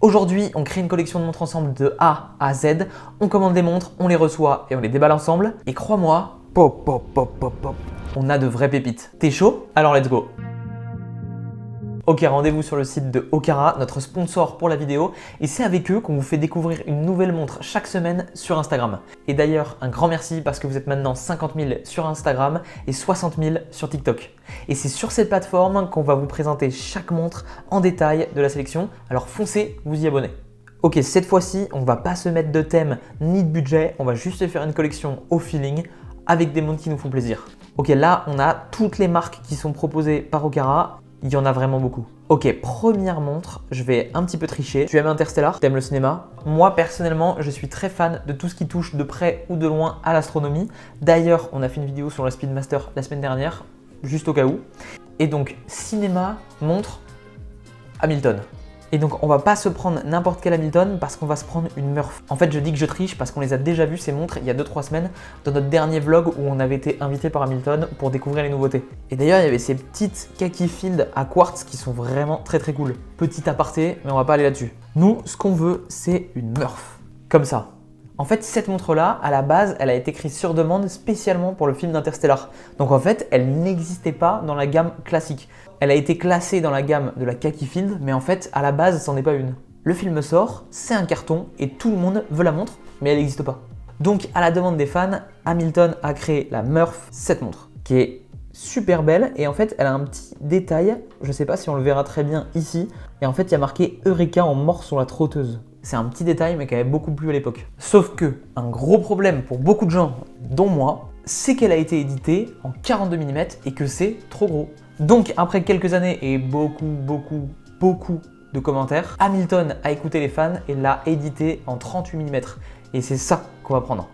Aujourd'hui, on crée une collection de montres ensemble de A à Z. On commande des montres, on les reçoit et on les déballe ensemble. Et crois-moi, pop, pop, pop, pop, pop, on a de vraies pépites. T'es chaud? Alors let's go! Ok, rendez-vous sur le site de Okara, notre sponsor pour la vidéo, et c'est avec eux qu'on vous fait découvrir une nouvelle montre chaque semaine sur Instagram. Et d'ailleurs, un grand merci parce que vous êtes maintenant 50 000 sur Instagram et 60 000 sur TikTok. Et c'est sur cette plateforme qu'on va vous présenter chaque montre en détail de la sélection, alors foncez vous y abonner. Ok, cette fois-ci, on ne va pas se mettre de thème ni de budget, on va juste faire une collection au feeling avec des montres qui nous font plaisir. Ok, là, on a toutes les marques qui sont proposées par Okara. Il y en a vraiment beaucoup. Ok, première montre, je vais un petit peu tricher. Tu aimes Interstellar? T'aimes le cinéma? Moi, personnellement, je suis très fan de tout ce qui touche de près ou de loin à l'astronomie. D'ailleurs, on a fait une vidéo sur la Speedmaster la semaine dernière, juste au cas où. Et donc, cinéma, montre, Hamilton. Et donc, on va pas se prendre n'importe quel Hamilton parce qu'on va se prendre une Murph. En fait, je dis que je triche parce qu'on les a déjà vus ces montres il y a 2-3 semaines dans notre dernier vlog où on avait été invité par Hamilton pour découvrir les nouveautés. Et d'ailleurs, il y avait ces petites Kaki Field à quartz qui sont vraiment très cool. Petit aparté, mais on va pas aller là-dessus. Nous, ce qu'on veut, c'est une Murph. Comme ça. En fait, cette montre-là, à la base, elle a été créée sur demande spécialement pour le film d'Interstellar. Donc en fait, elle n'existait pas dans la gamme classique. Elle a été classée dans la gamme de la Kaki Field, mais en fait, à la base, c'en est pas une. Le film sort, c'est un carton et tout le monde veut la montre, mais elle n'existe pas. Donc, à la demande des fans, Hamilton a créé la Murph, cette montre, qui est super belle et en fait, elle a un petit détail, je sais pas si on le verra très bien ici, et en fait, il y a marqué Eureka en mort sur la trotteuse. C'est un petit détail, mais qui avait beaucoup plu à l'époque. Sauf que, un gros problème pour beaucoup de gens, dont moi, c'est qu'elle a été éditée en 42 mm et que c'est trop gros. Donc, après quelques années et beaucoup de commentaires, Hamilton a écouté les fans et l'a édité en 38 mm. Et c'est ça qu'on va prendre.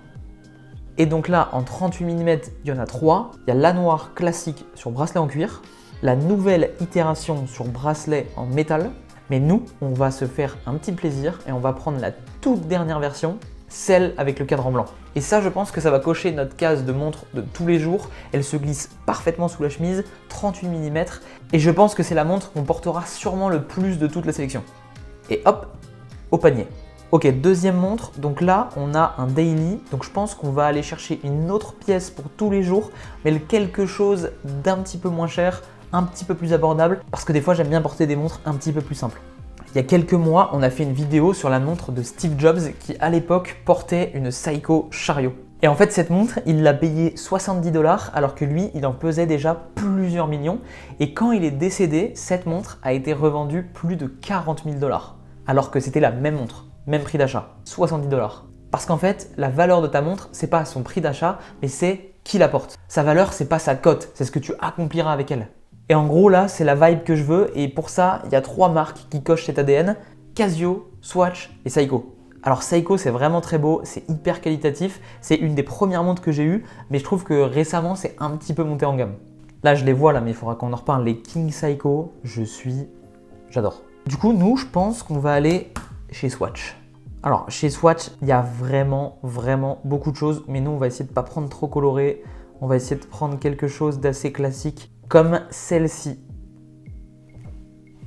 Et donc là, en 38 mm, il y en a 3. Il y a la noire classique sur bracelet en cuir, la nouvelle itération sur bracelet en métal. Mais nous, on va se faire un petit plaisir et on va prendre la toute dernière version, celle avec le cadran blanc. Et ça, je pense que ça va cocher notre case de montre de tous les jours. Elle se glisse parfaitement sous la chemise, 38 mm. Et je pense que c'est la montre qu'on portera sûrement le plus de toute la sélection. Et hop, au panier. Ok, deuxième montre. Donc là, on a un daily. Donc je pense qu'on va aller chercher une autre pièce pour tous les jours, mais quelque chose d'un petit peu moins cher, un petit peu plus abordable, parce que des fois, j'aime bien porter des montres un petit peu plus simples. Il y a quelques mois, on a fait une vidéo sur la montre de Steve Jobs qui, à l'époque, portait une Seiko Chariot. Et en fait, cette montre, il l'a payée 70 $, alors que lui, il en pesait déjà plusieurs millions. Et quand il est décédé, cette montre a été revendue plus de 40 000 $, alors que c'était la même montre, même prix d'achat, 70 $. Parce qu'en fait, la valeur de ta montre, c'est pas son prix d'achat, mais c'est qui la porte. Sa valeur, c'est pas sa cote, c'est ce que tu accompliras avec elle. Et en gros là, c'est la vibe que je veux et pour ça, il y a 3 marques qui cochent cet ADN, Casio, Swatch et Seiko. Alors Seiko, c'est vraiment très beau, c'est hyper qualitatif, c'est une des premières montres que j'ai eues, mais je trouve que récemment, c'est un petit peu monté en gamme. Là, je les vois là, mais il faudra qu'on en reparle. Les King Seiko, j'adore. Du coup, nous, je pense qu'on va aller chez Swatch. Alors, chez Swatch, il y a vraiment beaucoup de choses, mais nous, on va essayer de ne pas prendre trop coloré, on va essayer de prendre quelque chose d'assez classique. Comme celle-ci.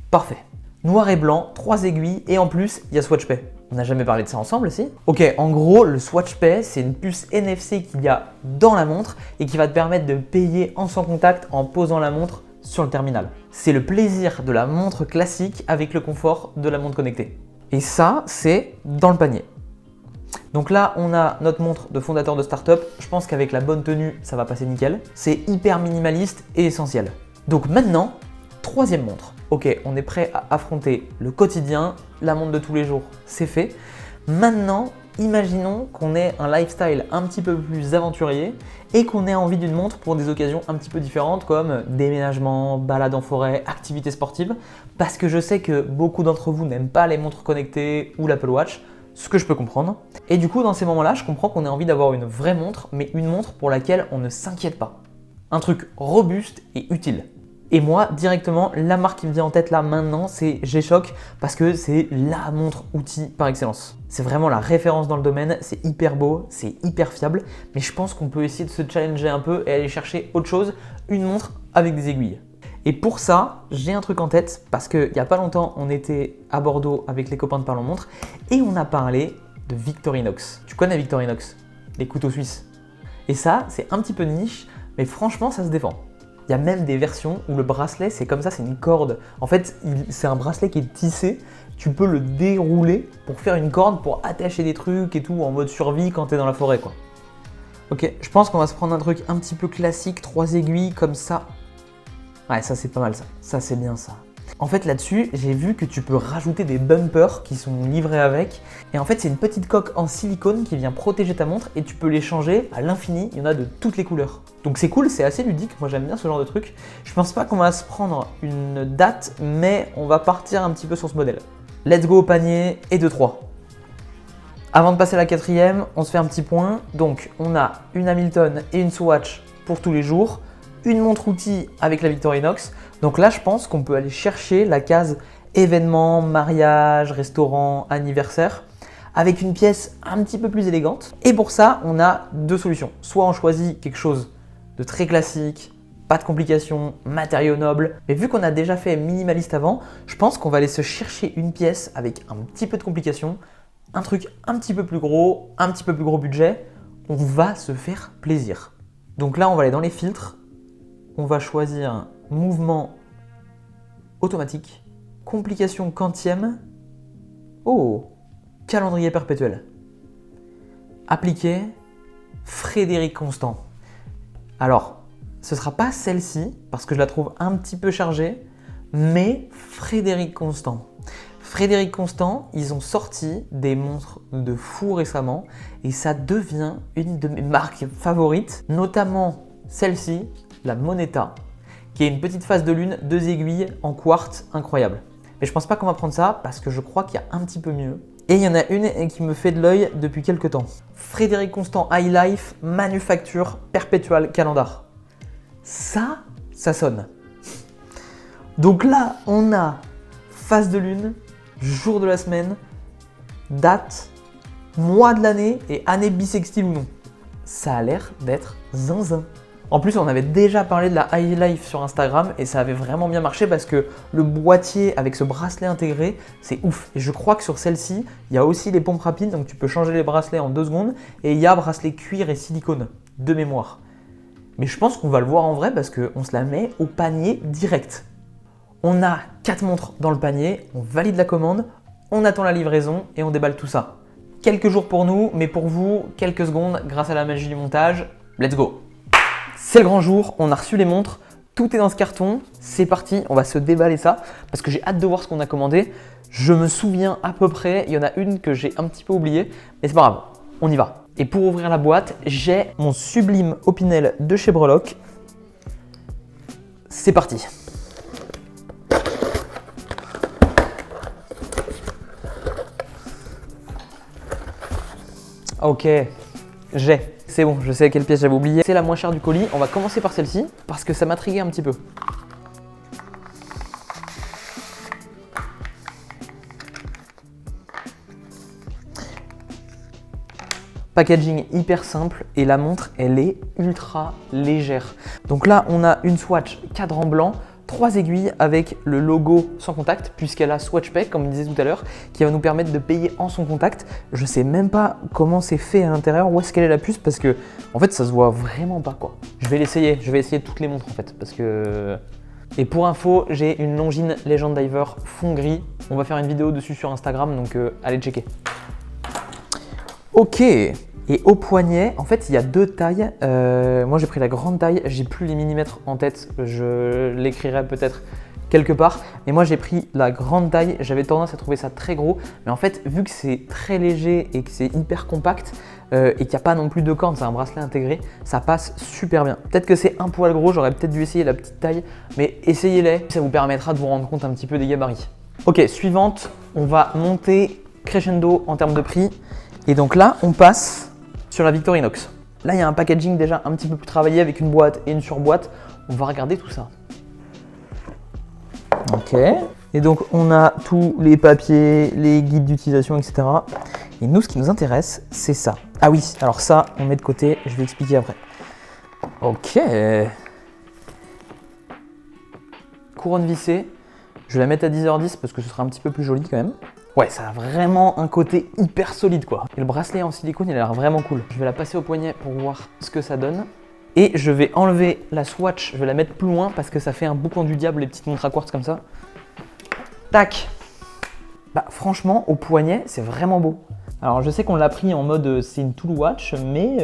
Parfait. Noir et blanc, 3 aiguilles et en plus, il y a Swatch Pay. On n'a jamais parlé de ça ensemble, si? Ok, en gros, le Swatch Pay, c'est une puce NFC qu'il y a dans la montre et qui va te permettre de payer en sans contact en posant la montre sur le terminal. C'est le plaisir de la montre classique avec le confort de la montre connectée. Et ça, c'est dans le panier. Donc là, on a notre montre de fondateur de start-up. Je pense qu'avec la bonne tenue, ça va passer nickel. C'est hyper minimaliste et essentiel. Donc maintenant, troisième montre. Ok, on est prêt à affronter le quotidien, la montre de tous les jours, c'est fait. Maintenant, imaginons qu'on ait un lifestyle un petit peu plus aventurier et qu'on ait envie d'une montre pour des occasions un petit peu différentes comme déménagement, balade en forêt, activités sportives. Parce que je sais que beaucoup d'entre vous n'aiment pas les montres connectées ou l'Apple Watch. Ce que je peux comprendre. Et du coup, dans ces moments-là, je comprends qu'on ait envie d'avoir une vraie montre, mais une montre pour laquelle on ne s'inquiète pas. Un truc robuste et utile. Et moi, directement, la marque qui me vient en tête là maintenant, c'est G-Shock parce que c'est la montre outil par excellence. C'est vraiment la référence dans le domaine, c'est hyper beau, c'est hyper fiable, mais je pense qu'on peut essayer de se challenger un peu et aller chercher autre chose, une montre avec des aiguilles. Et pour ça, j'ai un truc en tête parce qu'il n'y a pas longtemps, on était à Bordeaux avec les copains de Parlons Montre et on a parlé de Victorinox. Tu connais Victorinox? Les couteaux suisses. Et ça, c'est un petit peu niche, mais franchement, ça se défend. Il y a même des versions où le bracelet, c'est comme ça, c'est une corde. En fait, c'est un bracelet qui est tissé. Tu peux le dérouler pour faire une corde, pour attacher des trucs et tout en mode survie quand tu es dans la forêt, quoi. Ok, je pense qu'on va se prendre un truc un petit peu classique, 3 aiguilles comme ça. Ouais, ça c'est pas mal ça. Ça c'est bien ça. En fait là-dessus, j'ai vu que tu peux rajouter des bumpers qui sont livrés avec. Et en fait, c'est une petite coque en silicone qui vient protéger ta montre et tu peux les changer à l'infini. Il y en a de toutes les couleurs. Donc c'est cool, c'est assez ludique. Moi j'aime bien ce genre de truc. Je pense pas qu'on va se prendre une date, mais on va partir un petit peu sur ce modèle. Let's go au panier et 2-3. Avant de passer à la 4e, on se fait un petit point. Donc on a une Hamilton et une Swatch pour tous les jours. Une montre outil avec la Victorinox. Donc là, je pense qu'on peut aller chercher la case événement, mariage, restaurant, anniversaire avec une pièce un petit peu plus élégante. Et pour ça, on a deux solutions. Soit on choisit quelque chose de très classique, pas de complications, matériaux nobles. Mais vu qu'on a déjà fait minimaliste avant, je pense qu'on va aller se chercher une pièce avec un petit peu de complications, un truc un petit peu plus gros budget. On va se faire plaisir. Donc là, on va aller dans les filtres. On va choisir mouvement automatique, complication quantième, oh, calendrier perpétuel. Appliquer, Frédéric Constant. Alors, ce ne sera pas celle-ci parce que je la trouve un petit peu chargée, mais Frédéric Constant. Frédéric Constant, ils ont sorti des montres de fou récemment et ça devient une de mes marques favorites, notamment celle-ci, la Moneta, qui est une petite face de lune, 2 aiguilles en quartz incroyable. Mais je pense pas qu'on va prendre ça parce que je crois qu'il y a un petit peu mieux. Et il y en a une qui me fait de l'œil depuis quelques temps. Frédéric Constant High Life Manufacture Perpetual Calendar. Ça sonne. Donc là, on a face de lune, jour de la semaine, date, mois de l'année et année bissextile ou non. Ça a l'air d'être zinzin. En plus, on avait déjà parlé de la High Life sur Instagram et ça avait vraiment bien marché parce que le boîtier avec ce bracelet intégré, c'est ouf. Et je crois que sur celle-ci, il y a aussi les pompes rapides, donc tu peux changer les bracelets en 2 secondes. Et il y a bracelet cuir et silicone, de mémoire. Mais je pense qu'on va le voir en vrai parce qu'on se la met au panier direct. On a 4 montres dans le panier, on valide la commande, on attend la livraison et on déballe tout ça. Quelques jours pour nous, mais pour vous, quelques secondes grâce à la magie du montage. Let's go! C'est le grand jour, on a reçu les montres, tout est dans ce carton, c'est parti, on va se déballer ça parce que j'ai hâte de voir ce qu'on a commandé. Je me souviens à peu près, il y en a une que j'ai un petit peu oubliée, mais c'est pas grave, on y va. Et pour ouvrir la boîte, j'ai mon sublime Opinel de chez Breloque. C'est parti. Ok, c'est bon, je sais quelle pièce j'avais oublié. C'est la moins chère du colis. On va commencer par celle-ci parce que ça m'intriguait un petit peu. Packaging hyper simple et la montre, elle est ultra légère. Donc là, on a une Swatch cadran blanc, 3 aiguilles avec le logo sans contact puisqu'elle a Swatch Pay, comme on disait tout à l'heure, qui va nous permettre de payer en son contact. Je sais même pas comment c'est fait à l'intérieur, où est-ce qu'elle est la puce parce que en fait ça se voit vraiment pas quoi. Je vais essayer toutes les montres en fait parce que... Et pour info, j'ai une Longines Legend Diver fond gris. On va faire une vidéo dessus sur Instagram donc allez checker. Ok. Et au poignet, en fait, il y a 2 tailles. Moi, j'ai pris la grande taille. J'ai plus les millimètres en tête. Je l'écrirai peut-être quelque part. Mais moi, j'ai pris la grande taille. J'avais tendance à trouver ça très gros. Mais en fait, vu que c'est très léger et que c'est hyper compact et qu'il n'y a pas non plus de cornes, c'est un bracelet intégré, ça passe super bien. Peut-être que c'est un poil gros. J'aurais peut-être dû essayer la petite taille. Mais essayez-les. Ça vous permettra de vous rendre compte un petit peu des gabarits. Ok, suivante. On va monter crescendo en termes de prix. Et donc là, on passe sur la Victorinox. Là, il y a un packaging déjà un petit peu plus travaillé avec une boîte et une surboîte. On va regarder tout ça. Ok. Et donc, on a tous les papiers, les guides d'utilisation, etc. Et nous, ce qui nous intéresse, c'est ça. Ah oui, alors ça, on met de côté. Je vais expliquer après. Ok. couronne vissée. Je vais la mettre à 10h10 parce que ce sera un petit peu plus joli quand même. Ouais, ça a vraiment un côté hyper solide quoi. Et le bracelet en silicone, il a l'air vraiment cool. Je vais la passer au poignet pour voir ce que ça donne. Et je vais enlever la swatch, je vais la mettre plus loin parce que ça fait un boucan du diable, les petites montres à quartz comme ça. Tac! Bah franchement, au poignet, c'est vraiment beau. Alors je sais qu'on l'a pris en mode c'est une tool watch, mais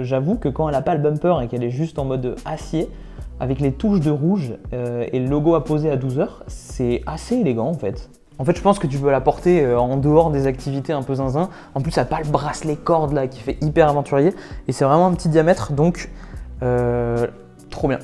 j'avoue que quand elle n'a pas le bumper et qu'elle est juste en mode acier, avec les touches de rouge et le logo apposé à 12h, c'est assez élégant en fait. En fait, je pense que tu peux la porter en dehors des activités un peu zinzin. En plus, ça n'a pas le bracelet corde là qui fait hyper aventurier. Et c'est vraiment un petit diamètre, donc trop bien.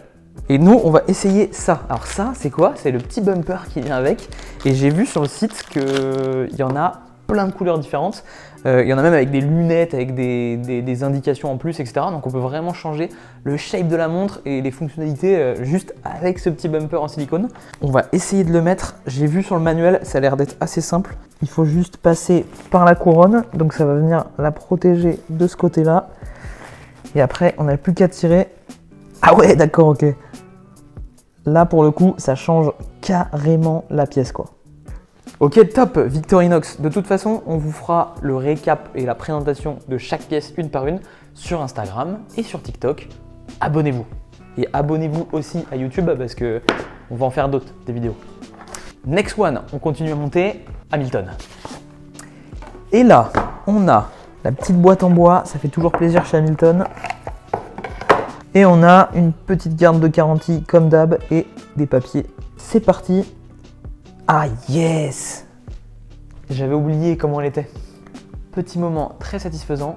Et nous, on va essayer ça. Alors ça, c'est quoi? C'est le petit bumper qui vient avec. Et j'ai vu sur le site qu'il y en a plein de couleurs différentes. Il y en a même avec des lunettes, avec des indications en plus, etc. Donc on peut vraiment changer le shape de la montre et les fonctionnalités juste avec ce petit bumper en silicone. On va essayer de le mettre. J'ai vu sur le manuel, ça a l'air d'être assez simple. Il faut juste passer par la couronne. Donc ça va venir la protéger de ce côté-là. Et après, on n'a plus qu'à tirer. Ah ouais, d'accord, ok. Là, pour le coup, ça change carrément la pièce, quoi. Ok, top, Victorinox. De toute façon, on vous fera le récap et la présentation de chaque pièce une par une sur Instagram et sur TikTok. Abonnez-vous. Et abonnez-vous aussi à YouTube parce que on va en faire d'autres, des vidéos. Next one, on continue à monter Hamilton. Et là, on a la petite boîte en bois, ça fait toujours plaisir chez Hamilton. Et on a une petite garde de garantie comme d'hab et des papiers. C'est parti. Ah yes! J'avais oublié comment elle était. Petit moment très satisfaisant.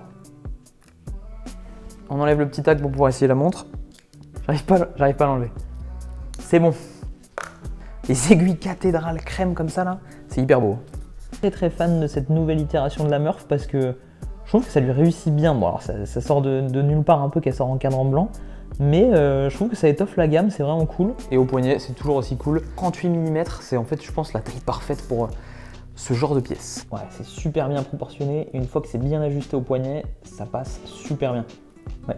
On enlève le petit tag pour pouvoir essayer la montre. J'arrive pas à l'enlever. C'est bon. Les aiguilles cathédrales crème comme ça là, c'est hyper beau. Très fan de cette nouvelle itération de la Murph parce que je trouve que ça lui réussit bien. Bon alors ça sort de nulle part un peu qu'elle sort en cadran blanc. Mais je trouve que ça étoffe la gamme, c'est vraiment cool. Et au poignet, c'est toujours aussi cool. 38 mm, c'est en fait, je pense, la taille parfaite pour ce genre de pièce. Ouais, c'est super bien proportionné. Et une fois que c'est bien ajusté au poignet, ça passe super bien.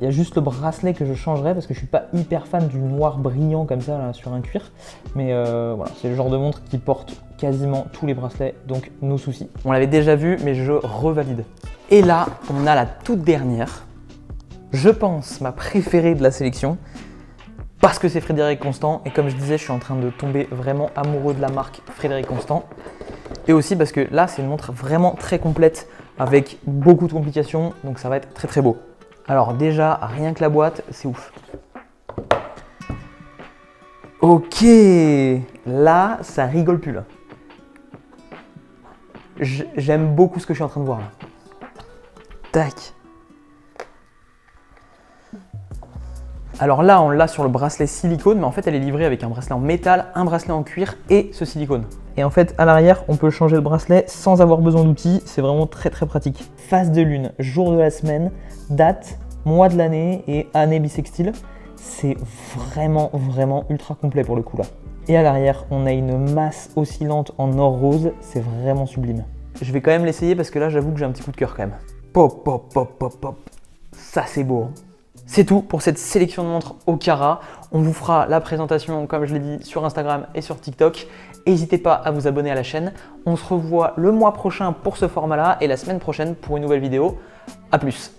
Il y a juste le bracelet que je changerais parce que je suis pas hyper fan du noir brillant comme ça là, sur un cuir. Mais voilà, c'est le genre de montre qui porte quasiment tous les bracelets, donc nos soucis. On l'avait déjà vu, mais je revalide. Et là, on a la toute dernière. Je pense ma préférée de la sélection parce que c'est Frédéric Constant et comme je disais, je suis en train de tomber vraiment amoureux de la marque Frédéric Constant et aussi parce que là, c'est une montre vraiment très complète avec beaucoup de complications, donc ça va être très très beau. Alors déjà, rien que la boîte, c'est ouf. Ok, là, ça rigole plus là. J'aime beaucoup ce que je suis en train de voir là. Tac. Alors là, on l'a sur le bracelet silicone, mais en fait, elle est livrée avec un bracelet en métal, un bracelet en cuir et ce silicone. Et en fait, à l'arrière, on peut changer le bracelet sans avoir besoin d'outils. C'est vraiment très très pratique. Phase de lune, jour de la semaine, date, mois de l'année et année bissextile. C'est vraiment ultra complet pour le coup là. Et à l'arrière, on a une masse oscillante en or rose. C'est vraiment sublime. Je vais quand même l'essayer parce que là, j'avoue que j'ai un petit coup de cœur quand même. Pop, pop, pop, pop, pop. Ça, c'est beau. Hein. C'est tout pour cette sélection de montres Ocara. On vous fera la présentation, comme je l'ai dit, sur Instagram et sur TikTok. N'hésitez pas à vous abonner à la chaîne. On se revoit le mois prochain pour ce format-là et la semaine prochaine pour une nouvelle vidéo. A plus!